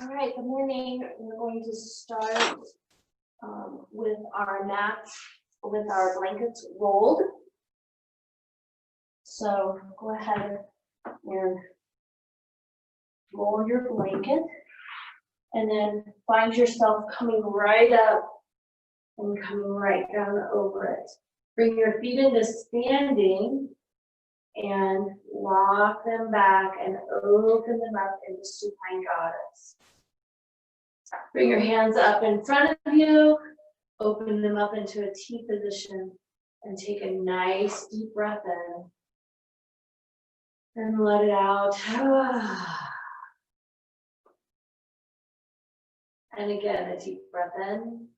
All right, good morning. We're going to start with our mats, with our blankets rolled. So go ahead and roll your blanket and then find yourself coming right up and coming right down over it. Bring your feet into standing and lock them back and open them up into supine goddess. Bring your hands up in front of you, open them up into a T position, and take a nice deep breath in. And let it out. And again, a deep breath in.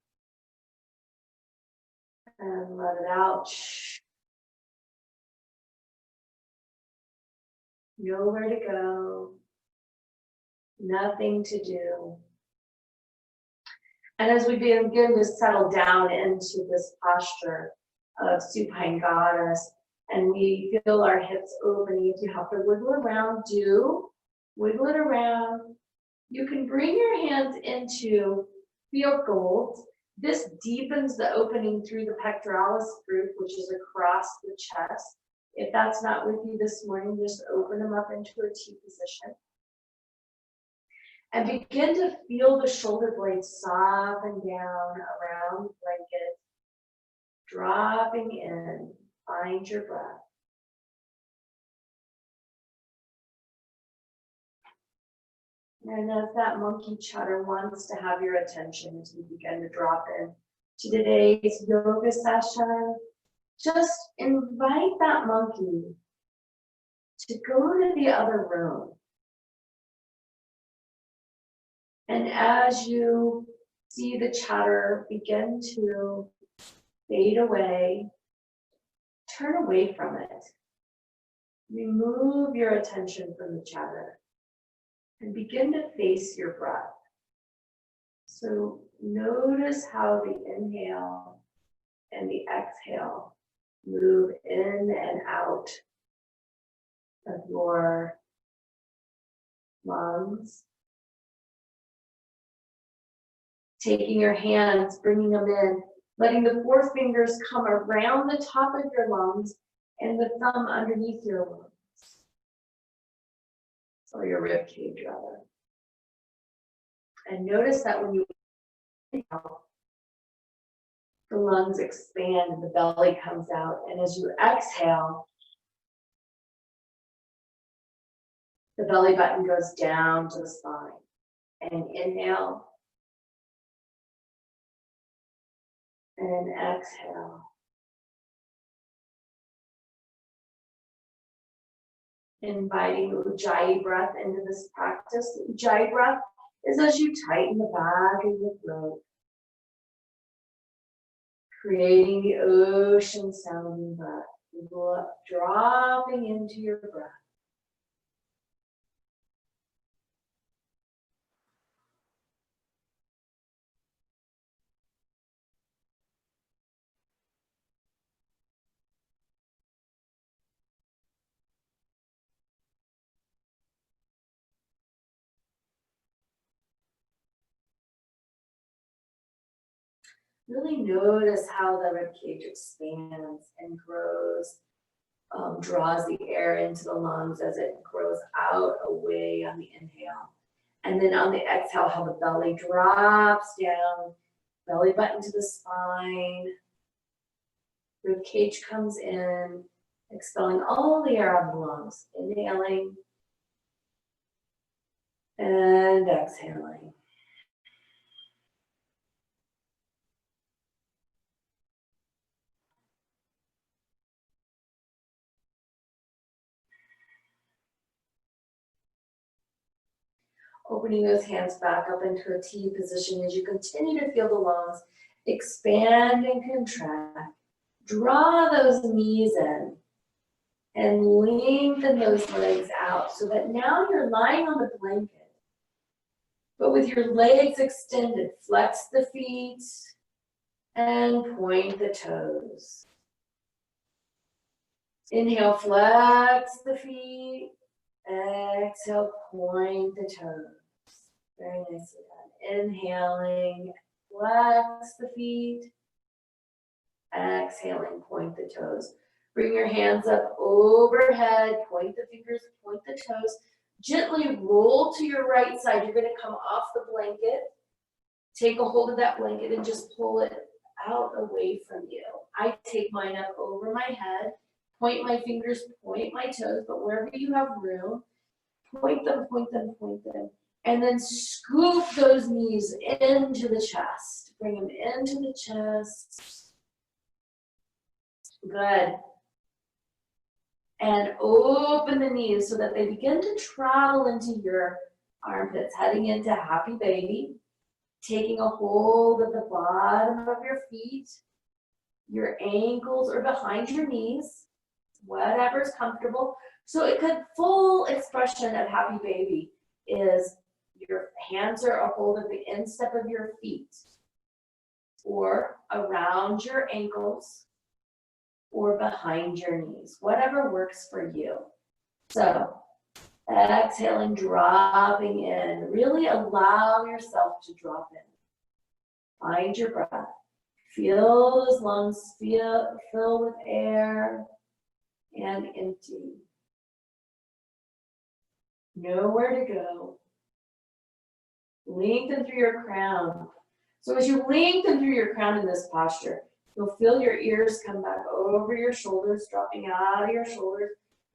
And let it out. Nowhere to go. Nothing to do. And as we begin to settle down into this posture of supine goddess, and we feel our hips opening, if you have to wiggle around, do wiggle it around. You can bring your hands into field goals. This deepens the opening through the pectoralis group, which is across the chest. If that's not with you this morning, just open them up into a T position. And begin to feel the shoulder blades soften down around the blanket, dropping in. Find your breath. And as that monkey chatter wants to have your attention as we begin to drop in to today's yoga session, just invite that monkey to go to the other room. And as you see the chatter begin to fade away, turn away from it. Remove your attention from the chatter and begin to face your breath. So notice how the inhale and the exhale move in and out of your lungs. Taking your hands, bringing them in, letting the forefingers come around the top of your lungs and the thumb underneath your lungs, or your rib cage rather. And notice that when you inhale, the lungs expand and the belly comes out. And as you exhale, the belly button goes down to the spine. And inhale. And exhale. Inviting Ujjayi breath into this practice. The Ujjayi breath is as you tighten the back of your throat, creating the ocean sounding breath, dropping into your breath. Really notice how the rib cage expands and grows, draws the air into the lungs as it grows out away on the inhale. And then on the exhale, how the belly drops down, belly button to the spine, rib cage comes in, expelling all the air out of the lungs, inhaling and exhaling. Opening those hands back up into a T position as you continue to feel the lungs expand and contract. Draw those knees in and lengthen those legs out so that now you're lying on the blanket, but with your legs extended. Flex the feet and point the toes. Inhale, flex the feet. Exhale, point the toes. Very nicely done. Inhaling, flex the feet. Exhaling, point the toes. Bring your hands up overhead, point the fingers, point the toes. Gently roll to your right side. You're going to come off the blanket. Take a hold of that blanket and just pull it out away from you. I take mine up over my head, point my fingers, point my toes, but wherever you have room, point them, point them, point them. And then scoop those knees into the chest. Bring them into the chest. Good. And open the knees so that they begin to travel into your armpits, heading into happy baby. Taking a hold of the bottom of your feet, your ankles or behind your knees, whatever's comfortable. So it could, full expression of happy baby is your hands are a hold of the instep of your feet or around your ankles or behind your knees, whatever works for you. So exhaling, dropping in. Really allow yourself to drop in. Find your breath. Feel those lungs fill with air and empty. Know where to go. Lengthen through your crown. So as you lengthen through your crown in this posture, you'll feel your ears come back over your shoulders, dropping out of your shoulders,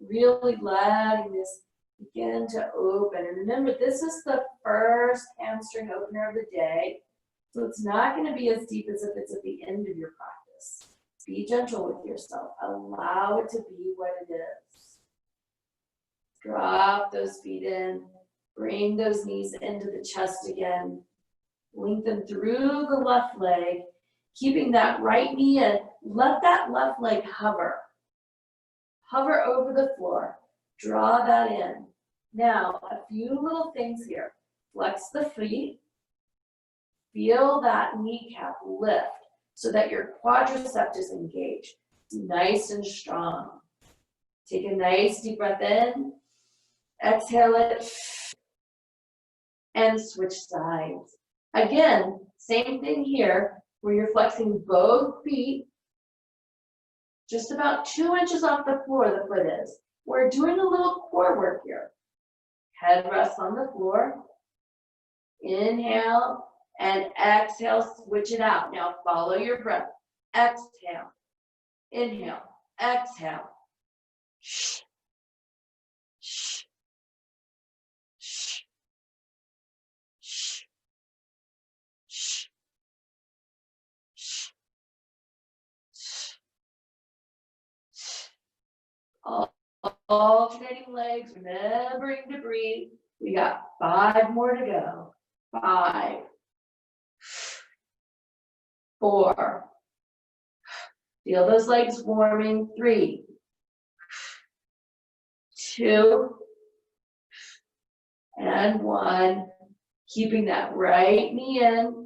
really letting this begin to open. And remember, this is the first hamstring opener of the day. So it's not going to be as deep as if it's at the end of your practice. Be gentle with yourself. Allow it to be what it is. Drop those feet in. Bring those knees into the chest again. Lengthen through the left leg. Keeping that right knee in. Let that left leg hover. Hover over the floor. Draw that in. Now, a few little things here. Flex the feet. Feel that kneecap lift so that your quadricep is engaged. It's nice and strong. Take a nice deep breath in. Exhale it. And switch sides. Again, same thing here, where you're flexing both feet. Just about 2 inches off the floor, the foot is. We're doing a little core work here. Head rests on the floor. Inhale and exhale, switch it out. Now follow your breath. Exhale. Inhale. Exhale. Shh. Shh. Shh. Shh. Shh. Shh. Alternating legs, remembering to breathe. We got 5 more to go. 5, 4. Feel those legs warming. 3, 2, and 1. Keeping that right knee in,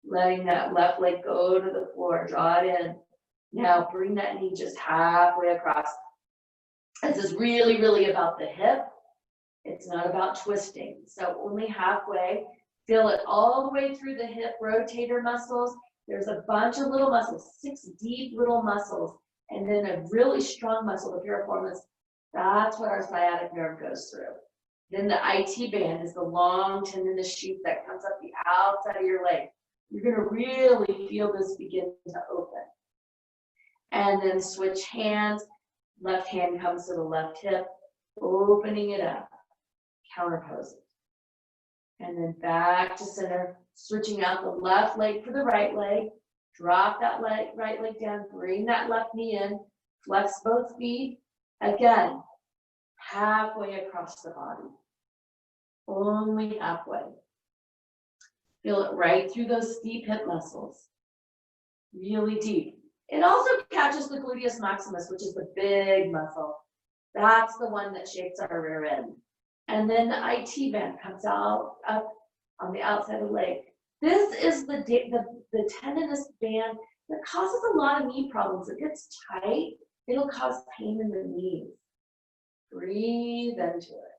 letting that left leg go to the floor. Draw it in. Now bring that knee just halfway across. This is really, really about the hip. It's not about twisting. So only halfway. Feel it all the way through the hip rotator muscles. There's a bunch of little muscles, 6 deep little muscles, and then a really strong muscle, the piriformis. That's what our sciatic nerve goes through. Then the IT band is the long tendinous sheath that comes up the outside of your leg. You're going to really feel this begin to open. And then switch hands. Left hand comes to the left hip, opening it up. Counter pose it. And then back to center, switching out the left leg for the right leg. Drop that right leg down, bring that left knee in, flex both feet. Again, halfway across the body. Only halfway. Feel it right through those deep hip muscles. Really deep. It also catches the gluteus maximus, which is the big muscle. That's the one that shapes our rear end. And then the IT band comes out up on the outside of the leg. This is the tendinous band that causes a lot of knee problems. It gets tight, it'll cause pain in the knees. Breathe into it.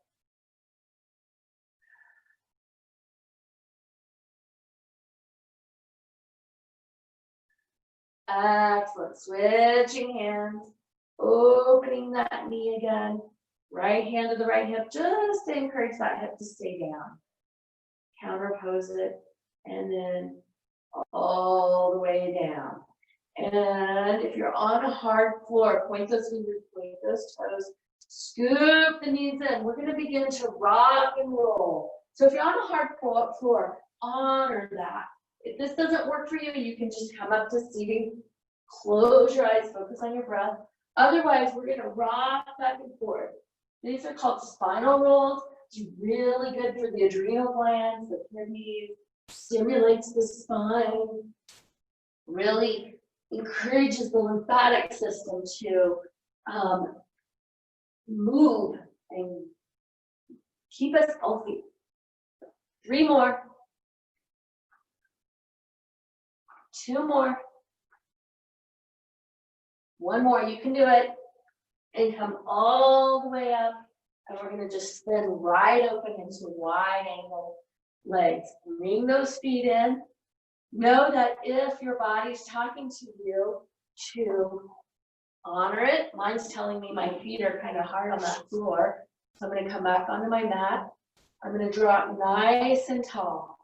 Excellent. Switching hands, opening that knee again. Right hand to the right hip, just to encourage that hip to stay down. Counter pose it, and then all the way down. And if you're on a hard floor, point those fingers, point those toes, scoop the knees in. We're going to begin to rock and roll. So if you're on a hard floor, honor that. If this doesn't work for you, you can just come up to seating, close your eyes, focus on your breath. Otherwise, we're going to rock back and forth. These are called spinal rolls. It's really good for the adrenal glands, the kidneys, stimulates the spine, really encourages the lymphatic system to move and keep us healthy. 3 more. 2 more. 1 more. You can do it. And come all the way up. And we're going to just spin right open into wide angle legs. Bring those feet in. Know that if your body's talking to you, to honor it. Mine's telling me my feet are kind of hard on that floor. So I'm going to come back onto my mat. I'm going to drop nice and tall.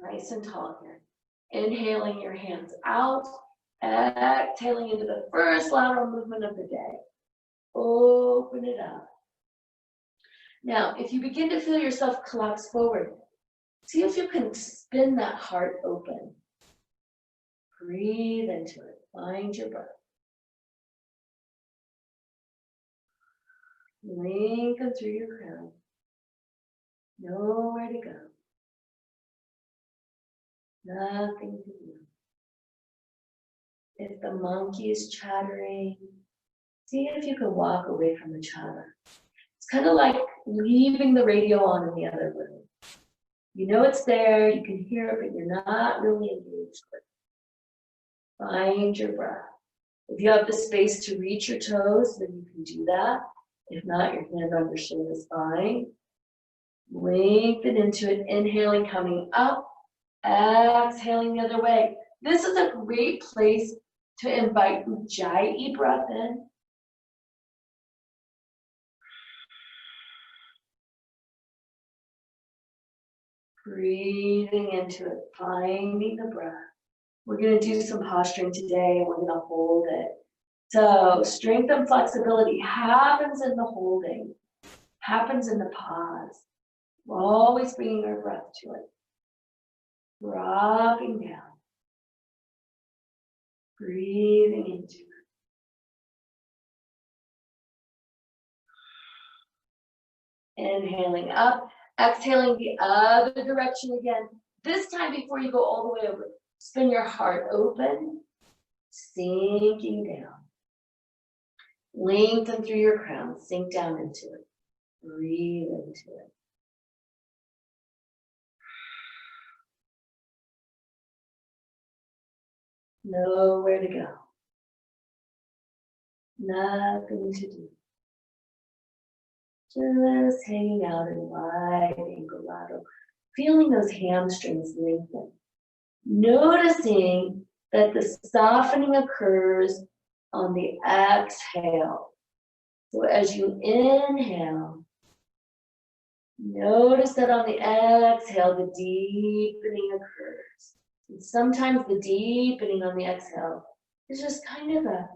Nice and tall here. Inhaling your hands out. Exhaling into the first lateral movement of the day. Open it up. Now, if you begin to feel yourself collapse forward, see if you can spin that heart open. Breathe into it. Find your breath. Lengthen through your crown. Nowhere to go. Nothing to do. If the monkey is chattering, see if you can walk away from the chatter. It's kind of like leaving the radio on in the other room. You know it's there, you can hear it, but you're not really engaged with it. Find your breath. If you have the space to reach your toes, then you can do that. If not, your hand on your shin is fine. Lengthen into it, inhaling, coming up, exhaling the other way. This is a great place to invite Ujjayi breath in. Breathing into it, finding the breath. We're going to do some posturing today, and we're going to hold it. So strength and flexibility happens in the holding, happens in the pause. We're always bringing our breath to it. Dropping down. Breathing into it. Inhaling up, exhaling the other direction again. This time before you go all the way over, spin your heart open, sinking down. Lengthen through your crown, sink down into it. Breathe into it. Nowhere to go. Nothing to do. Just hanging out in wide angle lateral. Feeling those hamstrings lengthen. Noticing that the softening occurs on the exhale. So as you inhale, notice that on the exhale, the deepening occurs. And sometimes the deepening on the exhale is just kind of a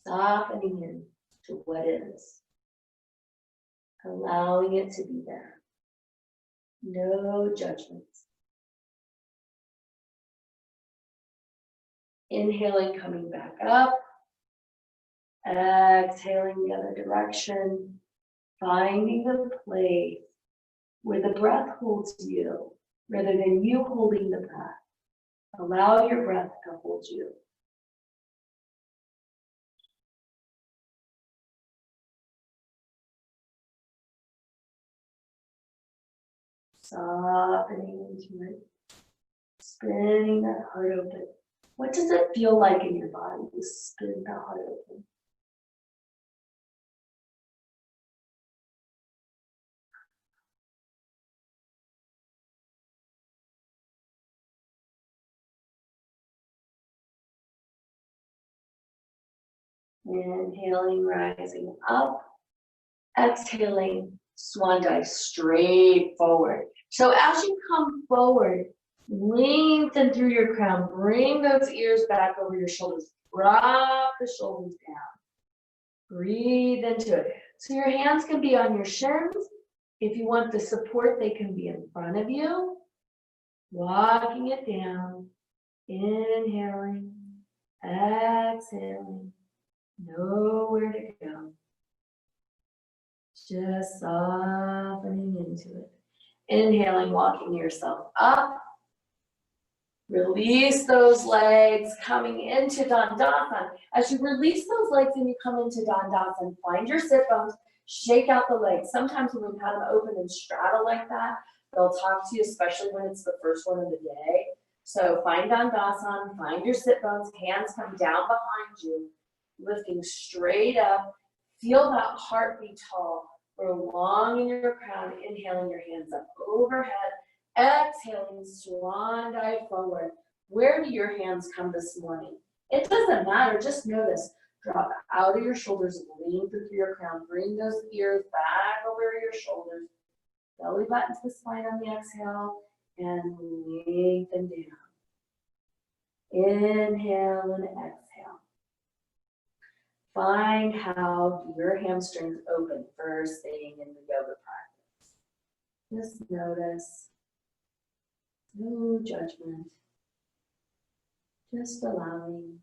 softening in to what is. Allowing it to be there. No judgments. Inhaling, coming back up. Exhaling the other direction. Finding the place where the breath holds you, rather than you holding the breath. Allow your breath to hold you. Softening into it. Spinning that heart open. What does it feel like in your body to spin the heart open? Inhaling, rising up. Exhaling, swan dive straight forward. So as you come forward, lengthen through your crown. Bring those ears back over your shoulders. Drop the shoulders down. Breathe into it. So your hands can be on your shins. If you want the support, they can be in front of you. Walking it down. Inhaling, exhaling. Nowhere to go. Just softening into it. Inhaling, walking yourself up. Release those legs, coming into Dandasana. As you release those legs and you come into Dandasana, find your sit bones, shake out the legs. Sometimes when we've had them open and straddle like that, they'll talk to you, especially when it's the first one of the day. So find Dandasana, find your sit bones, hands come down behind you, lifting straight up. Feel that heart be tall. Grow long in your crown, inhaling your hands up overhead. Exhaling, swan dive forward. Where do your hands come this morning? It doesn't matter, just notice. Drop out of your shoulders, lean through your crown. Bring those ears back over your shoulders. Belly button to the spine on the exhale, and lengthen down. Inhale and exhale. Find how your hamstrings open first thing in the yoga practice. Just notice. No judgment, just allowing.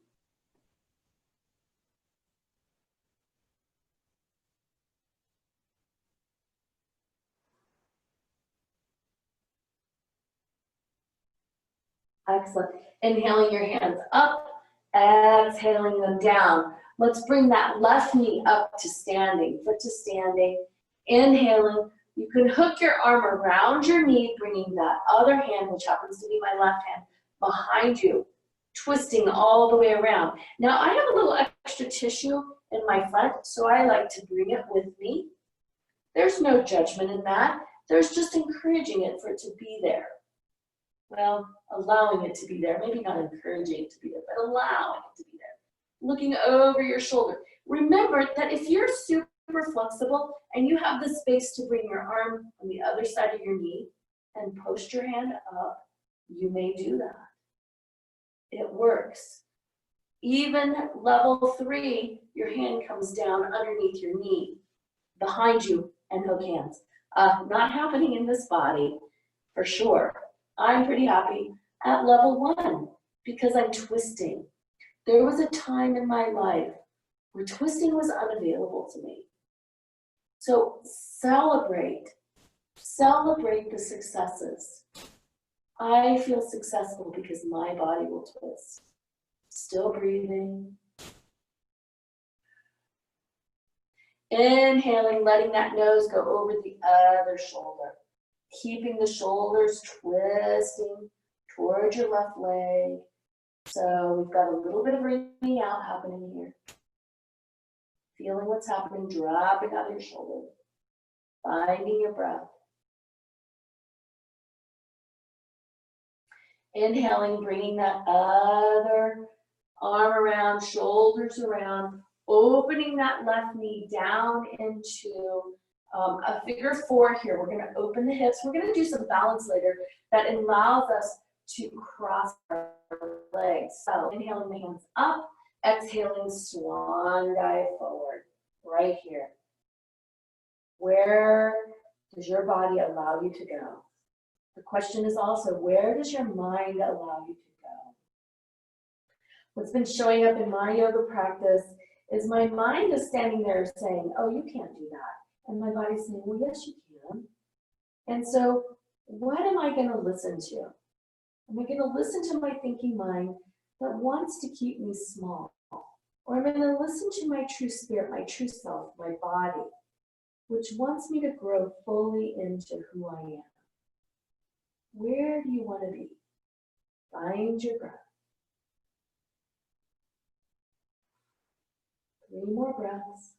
Excellent. Inhaling your hands up, exhaling them down. Let's bring that left knee up to standing, foot to standing. Inhaling. You can hook your arm around your knee, bringing that other hand, which happens to be my left hand, behind you, twisting all the way around. Now, I have a little extra tissue in my front, so I like to bring it with me. There's no judgment in that. There's just encouraging it for it to be there. Well, allowing it to be there. Maybe not encouraging it to be there, but allowing it to be there. Looking over your shoulder. Remember that if you're super flexible and you have the space to bring your arm on the other side of your knee and post your hand up, you may do that. It works. Even level 3, your hand comes down underneath your knee, behind you, and hook hands. Not happening in this body, for sure. I'm pretty happy at level 1 because I'm twisting. There was a time in my life where twisting was unavailable to me. So celebrate the successes. I feel successful because my body will twist. Still breathing. Inhaling, letting that nose go over the other shoulder. Keeping the shoulders twisting towards your left leg. So we've got a little bit of breathing out happening here. Feeling what's happening, dropping out of your shoulders. Finding your breath. Inhaling, bringing that other arm around, shoulders around, opening that left knee down into a figure 4 here. We're going to open the hips. We're going to do some balance later that allows us to cross our legs. So inhaling the hands up, exhaling, swan dive forward, right here. Where does your body allow you to go? The question is also, where does your mind allow you to go? What's been showing up in my yoga practice is my mind is standing there saying, oh, you can't do that. And my body's saying, well, yes, you can. And so what am I going to listen to? Am I going to listen to my thinking mind that wants to keep me small? Or am I going to listen to my true spirit, my true self, my body, which wants me to grow fully into who I am? Where do you want to be? Find your breath. 3 more breaths.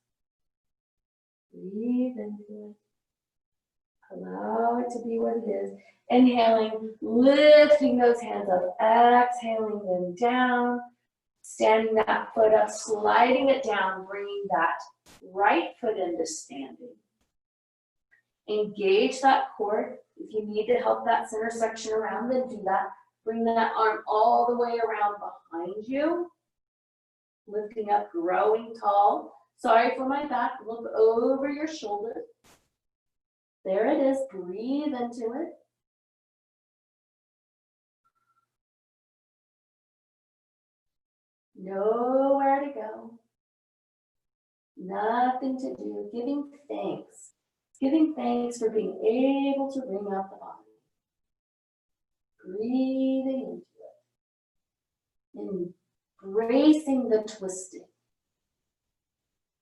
Breathe into it. Allow it to be what it is. Inhaling, lifting those hands up, exhaling them down. Standing that foot up, sliding it down, bringing that right foot into standing. Engage that core. If you need to help that center section around, then do that. Bring that arm all the way around behind you. Lifting up, growing tall. Sorry for my back. Look over your shoulder. There it is. Breathe into it. Nowhere to go. Nothing to do. Giving thanks. Giving thanks for being able to bring out the body. Breathing into it. Embracing the twisting.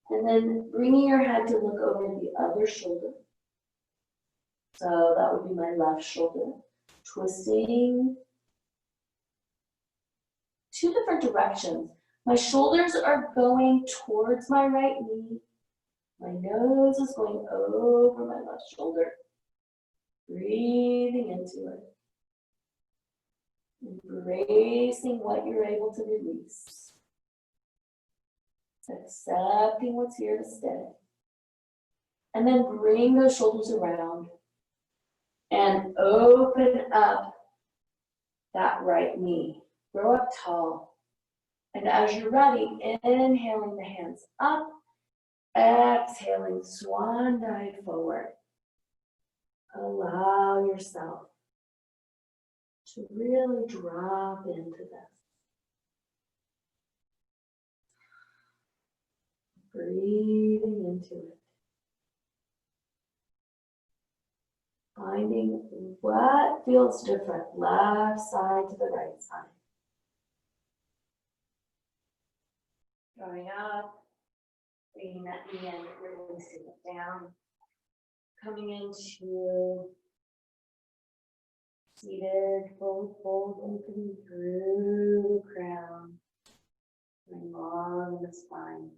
And then bringing your head to look over the other shoulder. So that would be my left shoulder. Twisting. Two different directions. My shoulders are going towards my right knee. My nose is going over my left shoulder. Breathing into it. Embracing what you're able to release. Accepting what's here to stay. And then bring those shoulders around and open up that right knee. Grow up tall. And as you're ready, inhaling the hands up, exhaling, swan dive forward. Allow yourself to really drop into this. Breathing into it. Finding what feels different, left side to the right side. Going up, bringing that knee in, releasing it down. Coming into seated, forward fold, opening through the crown, going long in the spine.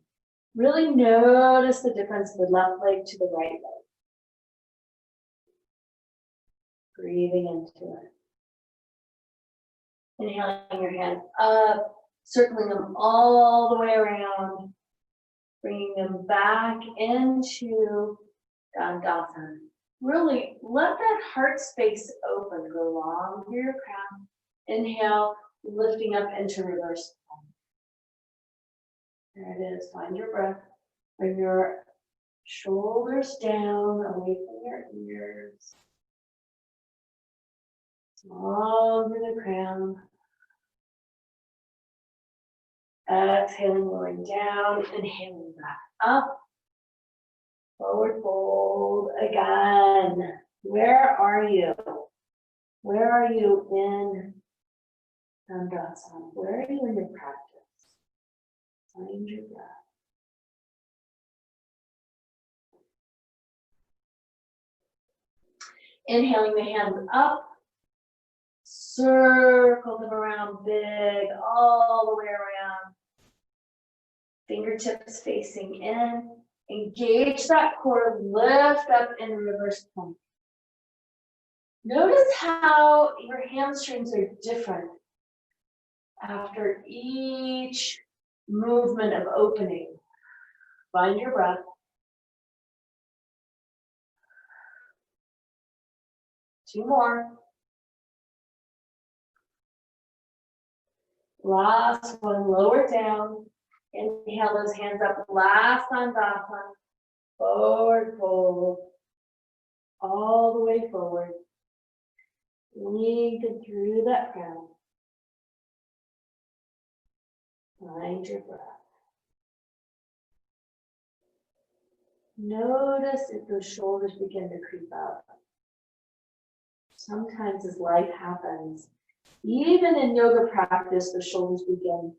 Really notice the difference of the left leg to the right leg. Breathing into it. Inhaling your hands up, circling them all the way around, bringing them back into Dandasana. Really let that heart space open, go long through your crown. Inhale, lifting up into reverse. There it is, find your breath. Bring your shoulders down, away from your ears. Long through the crown. Exhaling, lowering down, inhaling back up. Forward fold again. Where are you? Where are you in Dandasana? Where are you in your practice? Find your breath. Inhaling the hands up. Circle them around big, all the way around. Fingertips facing in. Engage that core, lift up in reverse plank. Notice how your hamstrings are different after each movement of opening. Find your breath. Two more. Last one, lower down. Inhale those hands up, last on Dandasana. Forward fold. All the way forward. Lengthen through that crown. Find your breath. Notice if those shoulders begin to creep up. Sometimes as life happens, even in yoga practice, the shoulders begin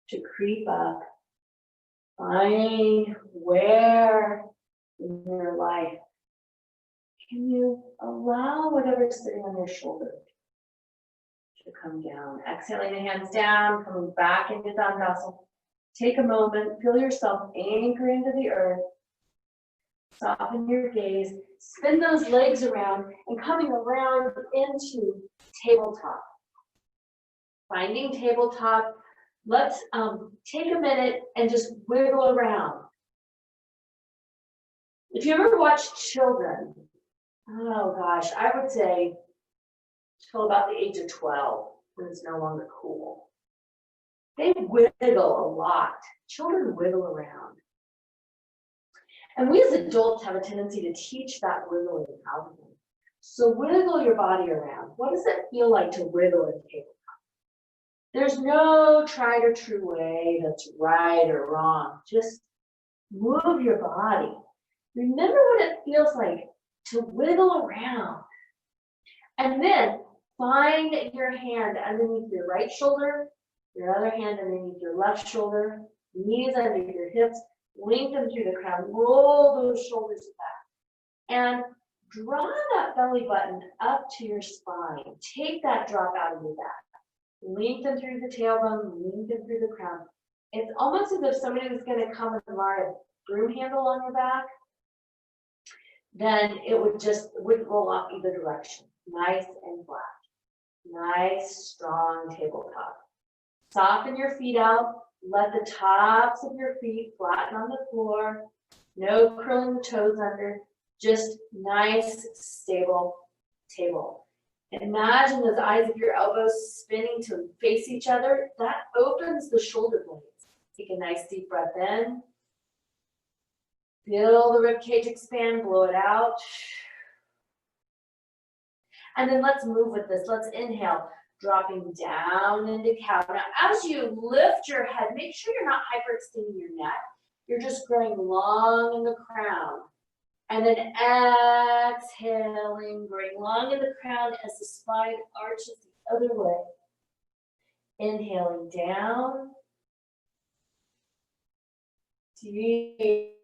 to creep up. Find where in your life can you allow whatever's sitting on your shoulder to come down. Exhaling the hands down, coming back into Dandasana. Take a moment, feel yourself anchor into the earth. Soften your gaze, spin those legs around and coming around into tabletop. Finding tabletop, Let's take a minute and just wiggle around. If you ever watch children, oh gosh, I would say till about the age of 12, when it's no longer cool. They wiggle a lot. Children wiggle around. And we as adults have a tendency to teach that wiggling out of them. So wiggle your body around. What does it feel like to wiggle in tabletop? There's no tried or true way that's right or wrong. Just move your body. Remember what it feels like to wiggle around. And then find your hand underneath your right shoulder, your other hand underneath your left shoulder, knees under your hips, lengthen through the crown, roll those shoulders back, and draw that belly button up to your spine. Take that drop out of your back. Lengthen through the tailbone, lengthen through the crown. It's almost as if somebody was going to come and lie a broom handle on your back. Then it wouldn't roll off either direction. Nice and flat. Nice, strong tabletop. Soften your feet out. Let the tops of your feet flatten on the floor. No curling the toes under. Just nice, stable table. Imagine those eyes of your elbows spinning to face each other. That opens the shoulder blades. Take a nice deep breath in. Feel the rib cage expand, blow it out. And then let's move with this. Let's inhale, dropping down into cow. Now, as you lift your head, make sure you're not hyperextending your neck. You're just growing long in the crown. And then exhaling, growing long in the crown as the spine arches the other way. Inhaling down. Deep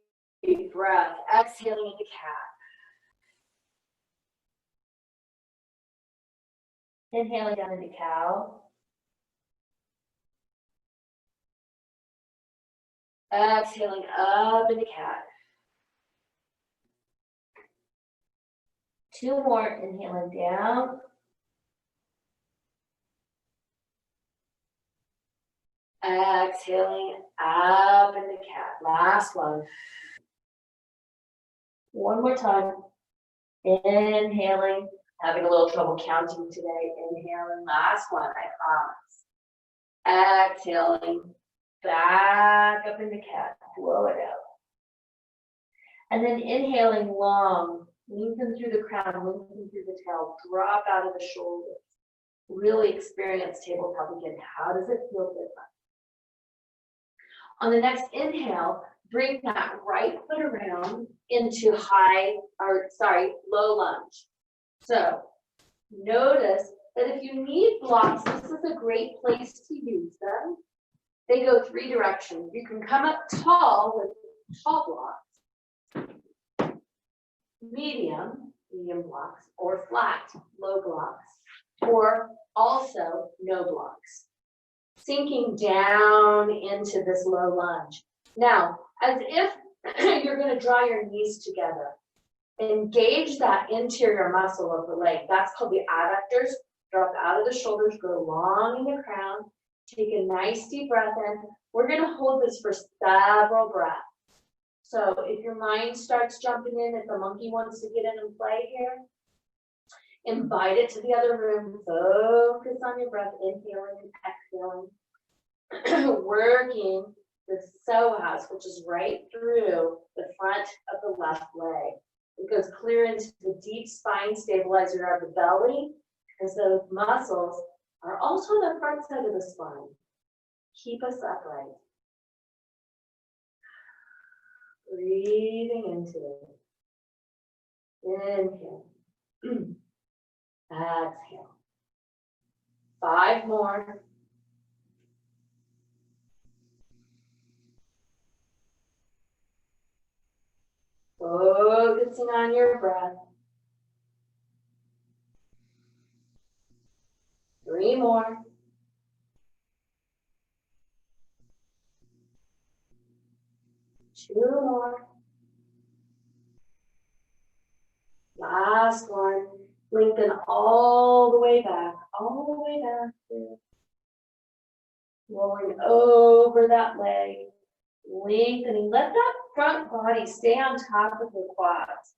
breath. Exhaling into cat. Inhaling down into cow. Exhaling up into cat. 2 more, inhaling down. Exhaling up into cat. Last one. One more time. Inhaling. Having a little trouble counting today. Inhaling. Last one, I promise. Exhaling. Back up into cat. Blow it out. And then inhaling long. Lengthen through the crown, lengthen through the tail, drop out of the shoulders. Really experience tabletop again. How does it feel different? On the next inhale, bring that right foot around into low lunge. So notice that if you need blocks, this is a great place to use them. They go 3 directions. You can come up tall with tall blocks. Medium blocks, or flat, low blocks, or also no blocks. Sinking down into this low lunge. Now, as if you're going to draw your knees together, engage that interior muscle of the leg. That's called the adductors. Drop out of the shoulders, go long in the crown. Take a nice deep breath in. We're going to hold this for several breaths. So if your mind starts jumping in, if the monkey wants to get in and play here, invite it to the other room. Focus on your breath, inhaling and exhaling. Working the psoas, which is right through the front of the left leg. It goes clear into the deep spine stabilizer of the belly, because those muscles are also on the front side of the spine. Keep us upright. Breathing into it. Inhale. Exhale. 5 more. Focusing on your breath. 3 more. 2 more. Last one. Lengthen all the way back. All the way back. Rolling over. that leg, lengthening. Let that front body stay on top of the quads.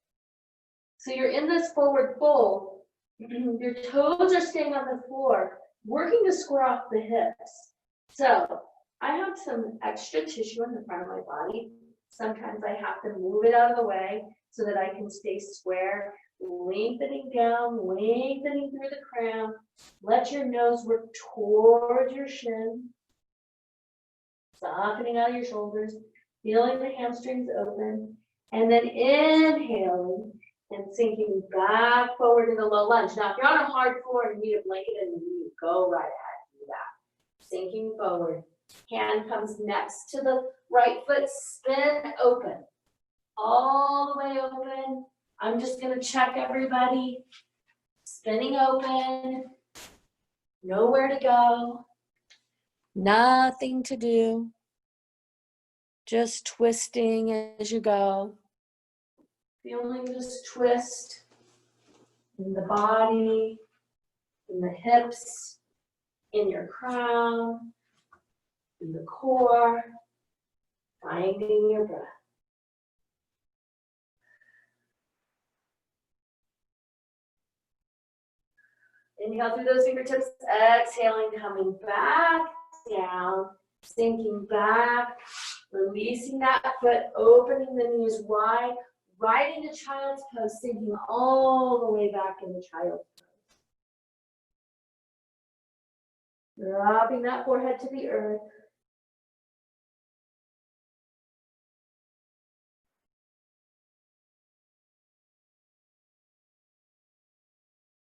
So you're in this forward fold. Your toes are staying on the floor, working to square off the hips. So I have some extra tissue in the front of my body. Sometimes I have to move it out of the way so that I can stay square, lengthening down, lengthening through the crown. Let your nose work towards your shin, softening out your shoulders, feeling the hamstrings open, and then inhaling and sinking back forward in a low lunge. Now, if you're on a hard floor and you need a blanket and you go right ahead, do that. Sinking forward. Hand comes next to the right foot, spin open. All the way open. I'm just gonna check everybody. Spinning open. Nowhere to go. Nothing to do. Just twisting as you go. Feeling this twist in the body, in the hips, in your crown, in the core, finding your breath. Inhale through those fingertips, exhaling, coming back down, sinking back, releasing that foot, opening the knees wide, right into child's pose, sinking all the way back into child's pose. Dropping that forehead to the earth.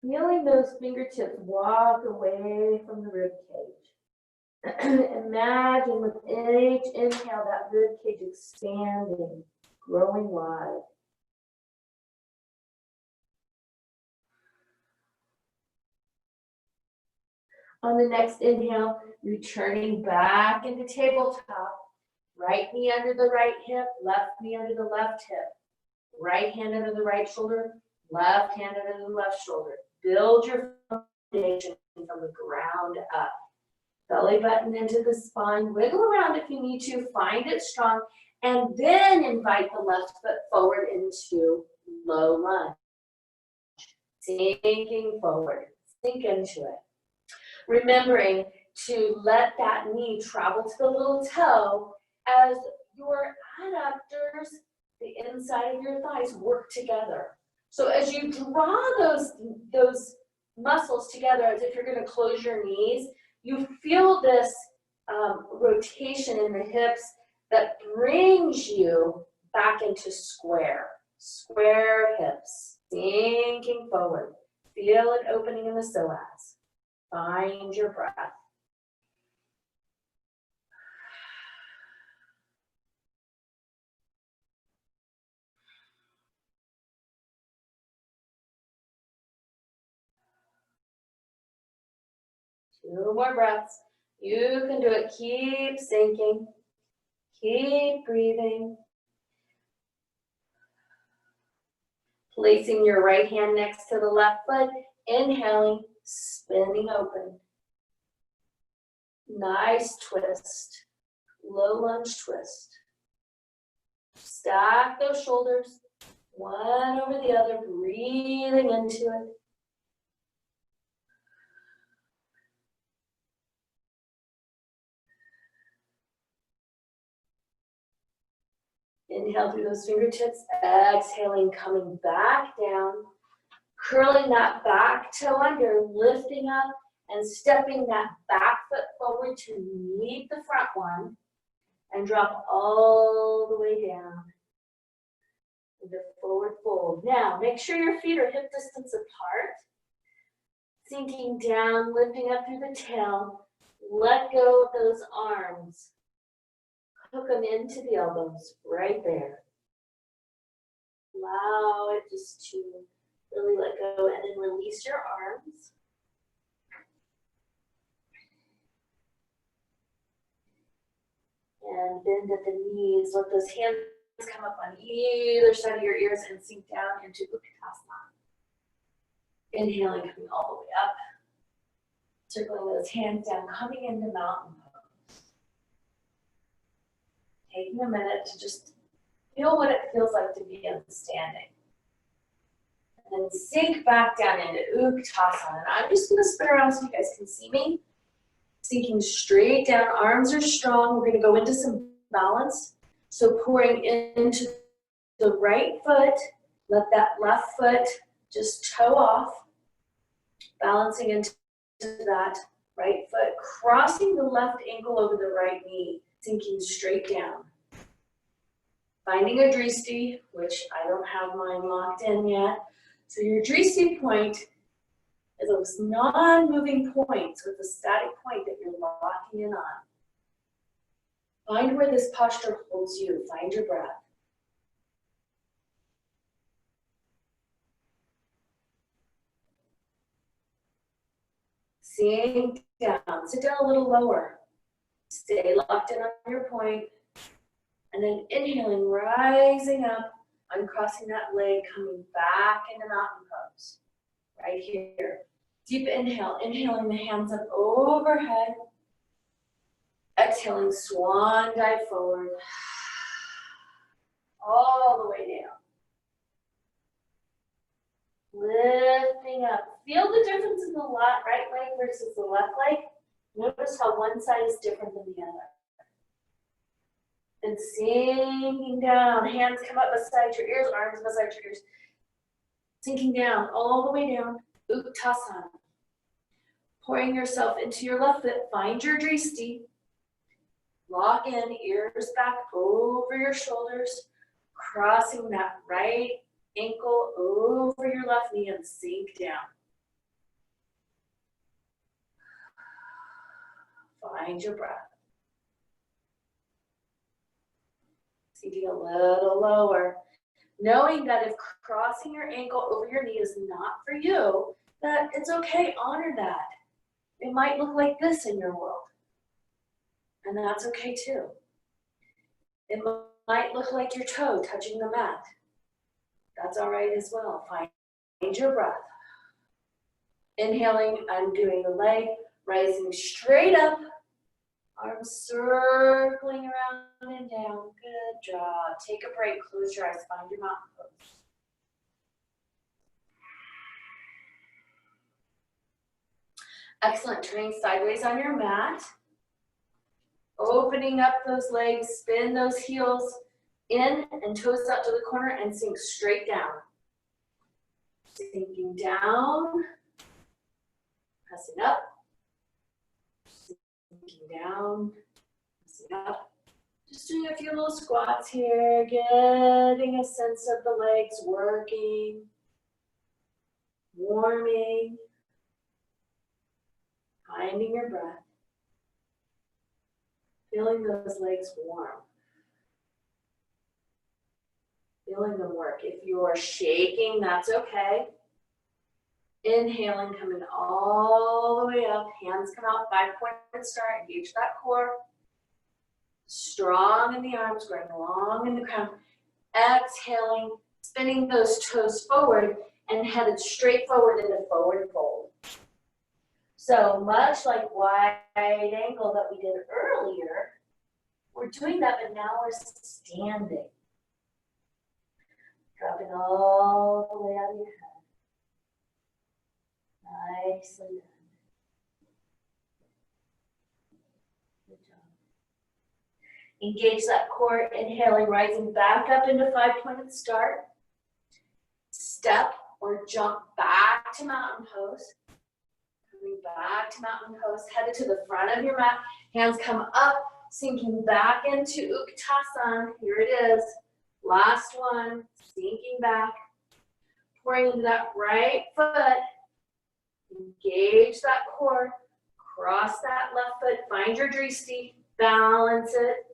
Feeling those fingertips walk away from the rib cage. Imagine with each inhale that rib cage expanding, growing wide. On the next inhale, returning back into tabletop. Right knee under the right hip, left knee under the left hip. Right hand under the right shoulder, left hand under the left shoulder. Build your foundation from the ground up. Belly button into the spine. Wiggle around if you need to. Find it strong. And then invite the left foot forward into low lunge. Sinking forward. Sink into it. Remembering to let that knee travel to the little toe as your adductors, the inside of your thighs, work together. So as you draw those muscles together, as if you're going to close your knees, you feel this rotation in the hips that brings you back into square hips, sinking forward. Feel it opening in the psoas. Find your breath. Two more breaths. You can do it. Keep sinking. Keep breathing. Placing your right hand next to the left foot. Inhaling, spinning open. Nice twist. Low lunge twist. Stack those shoulders, one over the other, breathing into it. Inhale through those fingertips, exhaling, coming back down, curling that back toe under, lifting up and stepping that back foot forward to meet the front one and drop all the way down into forward fold. Now, make sure your feet are hip distance apart, sinking down, lifting up through the tail. Let go of those arms. Hook them into the elbows, right there. Allow it just to really let go and then release your arms. And bend at the knees. Let those hands come up on either side of your ears and sink down into Utkatasana. Inhaling, coming all the way up. Circling those hands down, coming into mountain pose. Taking a minute to just feel what it feels like to be in standing. And then sink back down into Uttanasana. And I'm just going to spin around so you guys can see me. Sinking straight down, arms are strong. We're going to go into some balance. So pouring into the right foot, let that left foot just toe off. Balancing into that right foot, crossing the left ankle over the right knee, sinking straight down. Finding a dristi, which I don't have mine locked in yet. So your dristi point is those non-moving points with a static point that you're locking in on. Find where this posture holds you. Find your breath. Sink down. Sit down a little lower. Stay locked in on your point. And then inhaling, rising up, uncrossing that leg, coming back into mountain pose. Right here. Deep inhale, inhaling the hands up overhead. Exhaling, swan dive forward. All the way down. Lifting up. Feel the difference in the right leg versus the left leg. Notice how one side is different than the other. And sinking down. Hands come up beside your ears, arms beside your ears. Sinking down, all the way down. Uttanasana. Pouring yourself into your left foot. Find your dristi. Lock in, ears back over your shoulders. Crossing that right ankle over your left knee and sink down. Find your breath. Sinking a little lower. Knowing that if crossing your ankle over your knee is not for you, that it's okay, honor that. It might look like this in your world. And that's okay too. It might look like your toe touching the mat. That's all right as well. Find your breath. Inhaling, undoing the leg, rising straight up. Arms circling around and down. Good job. Take a break. Close your eyes. Find your mountain pose. Excellent. Turning sideways on your mat. Opening up those legs. Spin those heels in and toes out to the corner and sink straight down. Sinking down. Pressing up. Sinking down, pressing up. Just doing a few little squats here, getting a sense of the legs working, warming, finding your breath, feeling those legs warm, feeling them work. If you're shaking, that's okay. Inhaling, coming all the way up. Hands come out, 5-pointed star. Engage that core. Strong in the arms, going long in the crown. Exhaling, spinning those toes forward and headed straight forward into forward fold. So much like wide angle that we did earlier, we're doing that, but now we're standing. Dropping all the way out of your head. Nicely done. Good job. Engage that core, inhaling, rising back up into 5-pointed start. Step or jump back to mountain pose. Coming back to mountain pose, headed to the front of your mat. Hands come up, sinking back into Uttanasana. Here it is. Last one, sinking back. Pouring into that right foot. Engage that core, cross that left foot, find your dristi, balance it,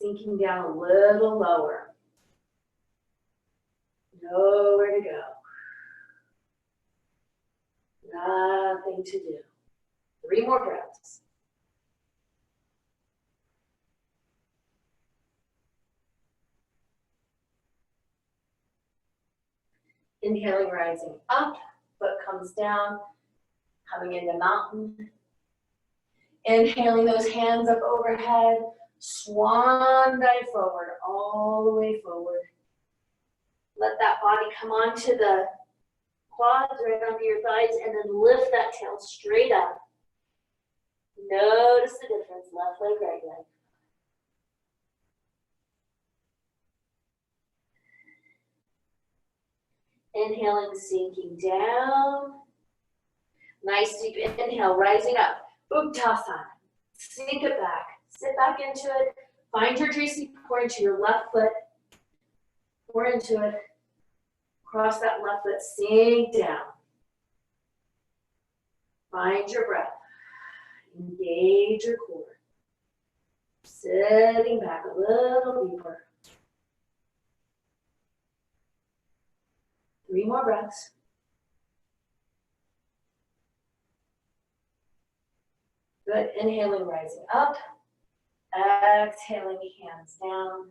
sinking down a little lower. Nowhere to go. Nothing to do. 3 more breaths. Inhaling, rising up. Foot comes down, coming into mountain. Inhaling those hands up overhead, Swan dive forward, all the way forward. Let that body come onto the quads, right onto your thighs, and then lift that tail straight up. Notice the difference, left leg, right leg. Inhaling, sinking down. Nice deep inhale, rising up. Uttasana. Sink it back. Sit back into it. Find your tracing core into your left foot. Pour into it. Cross that left foot. Sink down. Find your breath. Engage your core. Sitting back a little deeper. 3 more breaths. Good. Inhaling, rising up. Exhaling, hands down.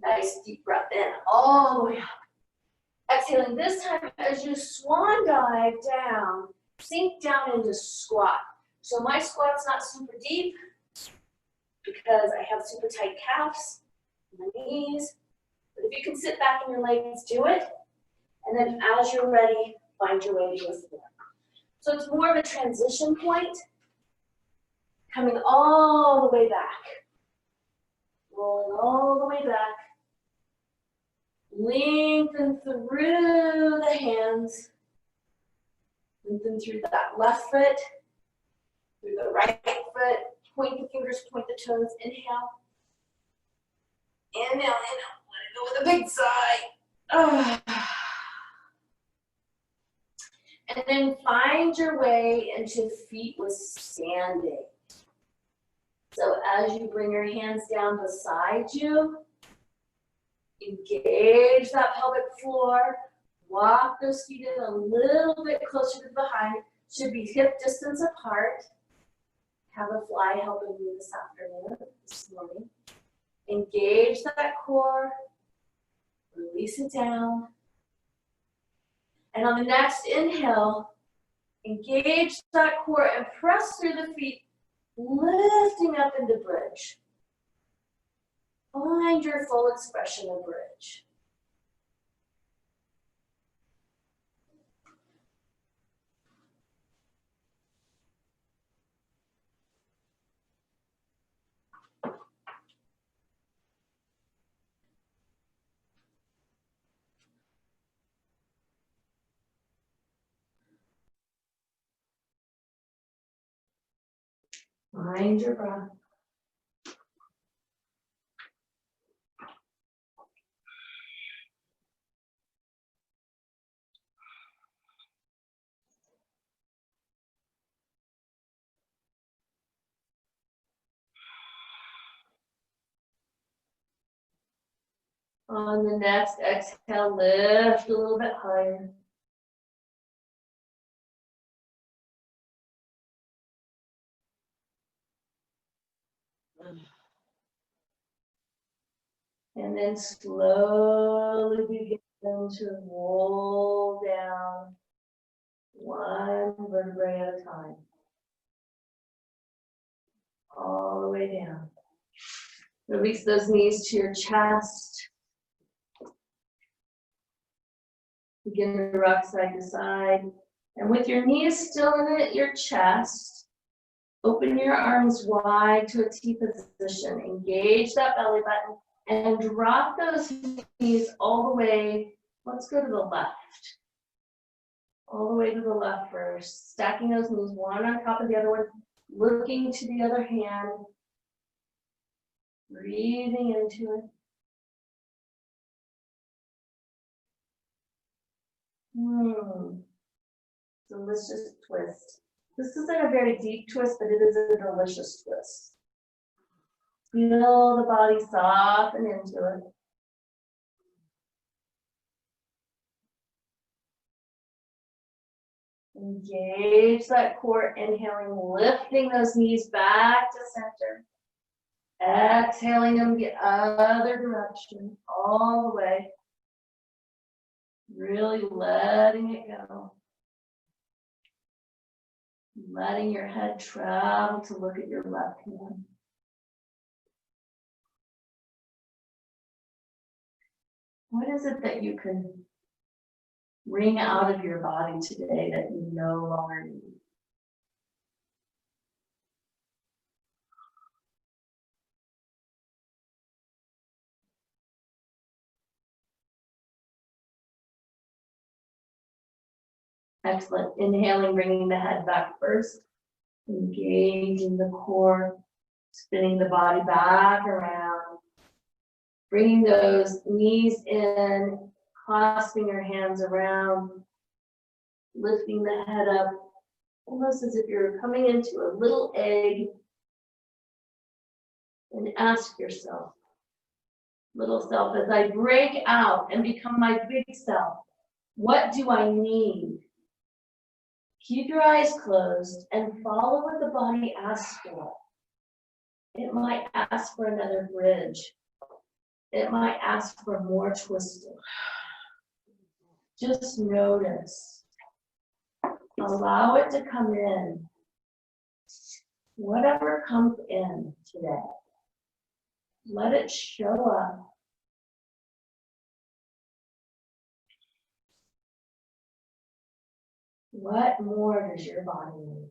Nice deep breath in, all the way up. Exhaling this time as you swan dive down, sink down into squat. So my squat's not super deep because I have super tight calves, my knees. But if you can sit back in your legs, do it. And then as you're ready, find your way to the floor. So it's more of a transition point, coming all the way back. Rolling all the way back. Lengthen through the hands. Lengthen through that left foot, through the right foot. Point the fingers, point the toes. Inhale. Inhale, inhale. Let it go with a big sigh. And then find your way into feet with standing. So as you bring your hands down beside you, engage that pelvic floor. Walk those feet in a little bit closer to behind. Should be hip distance apart. Have a fly helping you this afternoon, this morning. Engage that core. Release it down. And on the next inhale, engage that core and press through the feet, lifting up into bridge. Find your full expression of bridge. Find your breath. On the next exhale, lift a little bit higher. And then slowly begin to roll down one vertebrae at a time. All the way down. Release those knees to your chest. Begin to rock side to side. And with your knees still in your chest, open your arms wide to a T position. Engage that belly button and drop those knees all the way. Let's go to the left. All the way to the left first. Stacking those knees one on top of the other one. Looking to the other hand. Breathing into it. Delicious twist. This isn't a very deep twist, but it is a delicious twist. Feel the body soften into it. Engage that core, inhaling, lifting those knees back to center. Exhaling them the other direction, all the way. Really letting it go. Letting your head travel to look at your left hand. What is it that you can bring out of your body today that you no longer need? Excellent. Inhaling, bringing the head back first. Engaging the core, spinning the body back around. Bringing those knees in, clasping your hands around, lifting the head up, almost as if you're coming into a little egg. And ask yourself, little self, as I break out and become my big self, what do I need? Keep your eyes closed and follow what the body asks for. It might ask for another bridge. It might ask for more twisting. Just notice. Allow it to come in. Whatever comes in today, let it show up. What more does your body need?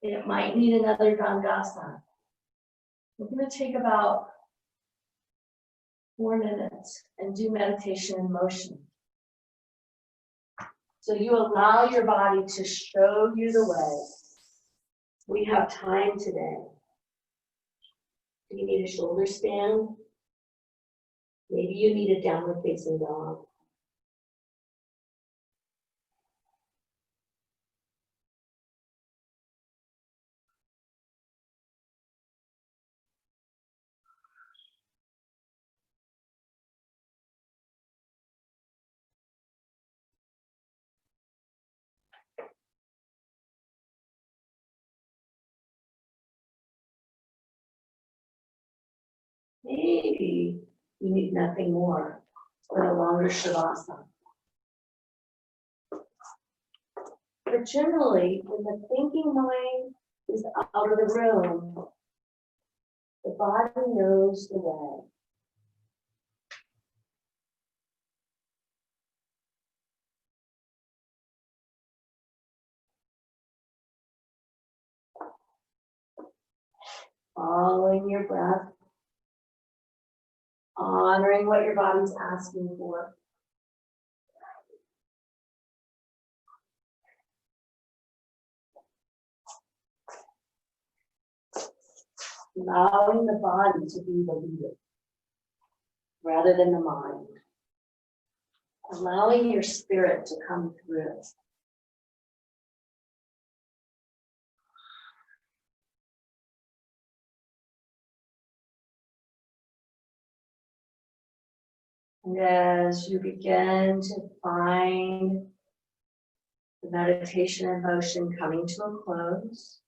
It might need another Dandasana. We're going to take about 4 minutes and do meditation in motion. So you allow your body to show you the way. We have time today. Do you need a shoulder stand? Maybe you need a downward facing dog. Maybe you need nothing more than a longer Shavasana. But generally, when the thinking mind is out of the room, the body knows the way. Following your breath, honoring what your body's asking for. Allowing the body to be the leader rather than the mind. Allowing your spirit to come through. And as you begin to find the meditation and motion coming to a close,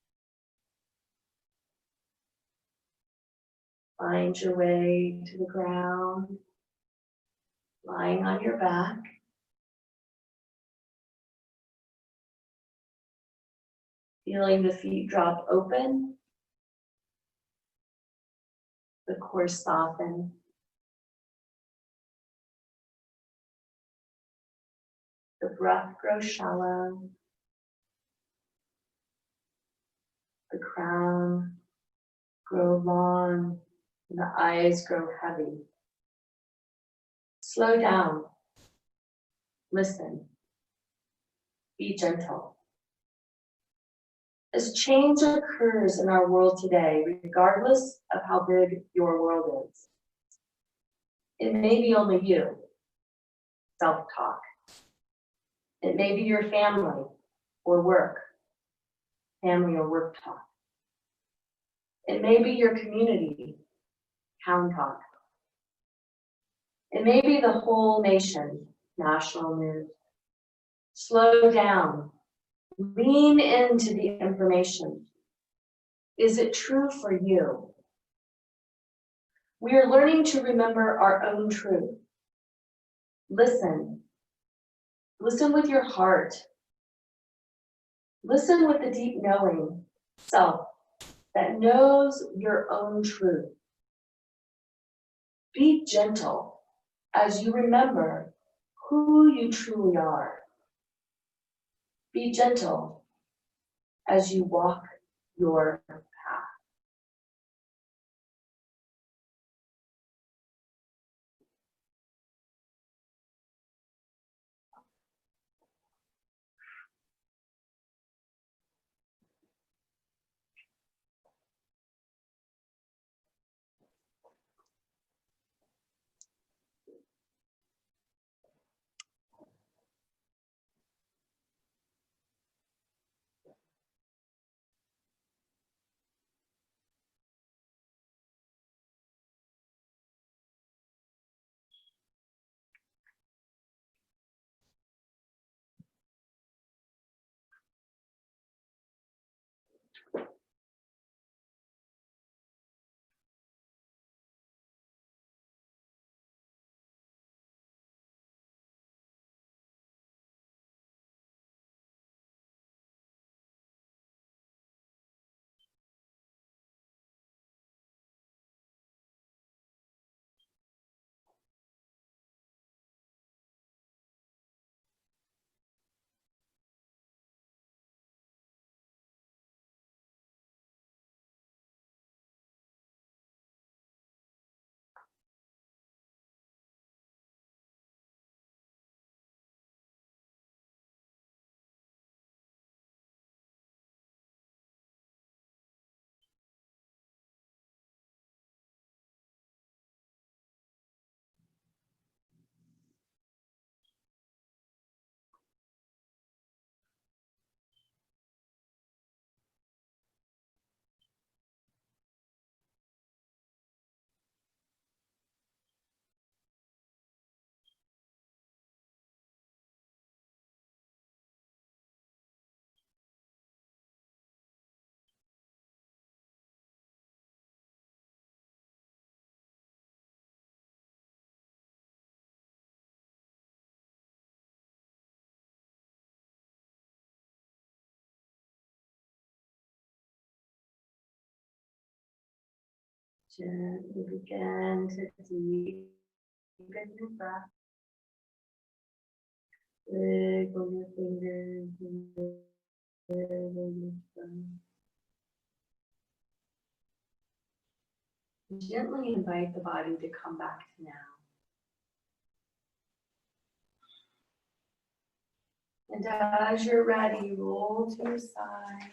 find your way to the ground, lying on your back. Feeling the feet drop open, the core soften. The breath grows shallow. The crown grows long, and the eyes grow heavy. Slow down. Listen. Be gentle. As change occurs in our world today, regardless of how big your world is, it may be only you, self-talk. It may be your family or work, family or work talk. It may be your community, town talk. It may be the whole nation, national news. Slow down. Lean into the information. Is it true for you? We are learning to remember our own truth. Listen. Listen with your heart. Listen with the deep knowing self that knows your own truth. Be gentle. as you remember who you truly are. Be gentle as you walk your path. Gently begin to deepen your breath. Wiggle your fingers and wiggle your thumbs. Gently invite the body to come back to now. And as you're ready, roll to your side.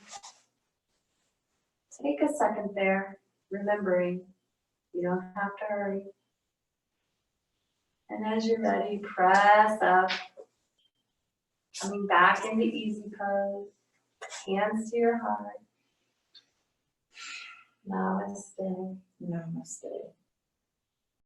Take a second there, remembering you don't have to hurry. And as you're ready, press up, coming back into easy pose, hands to your heart. Namaste. Namaste.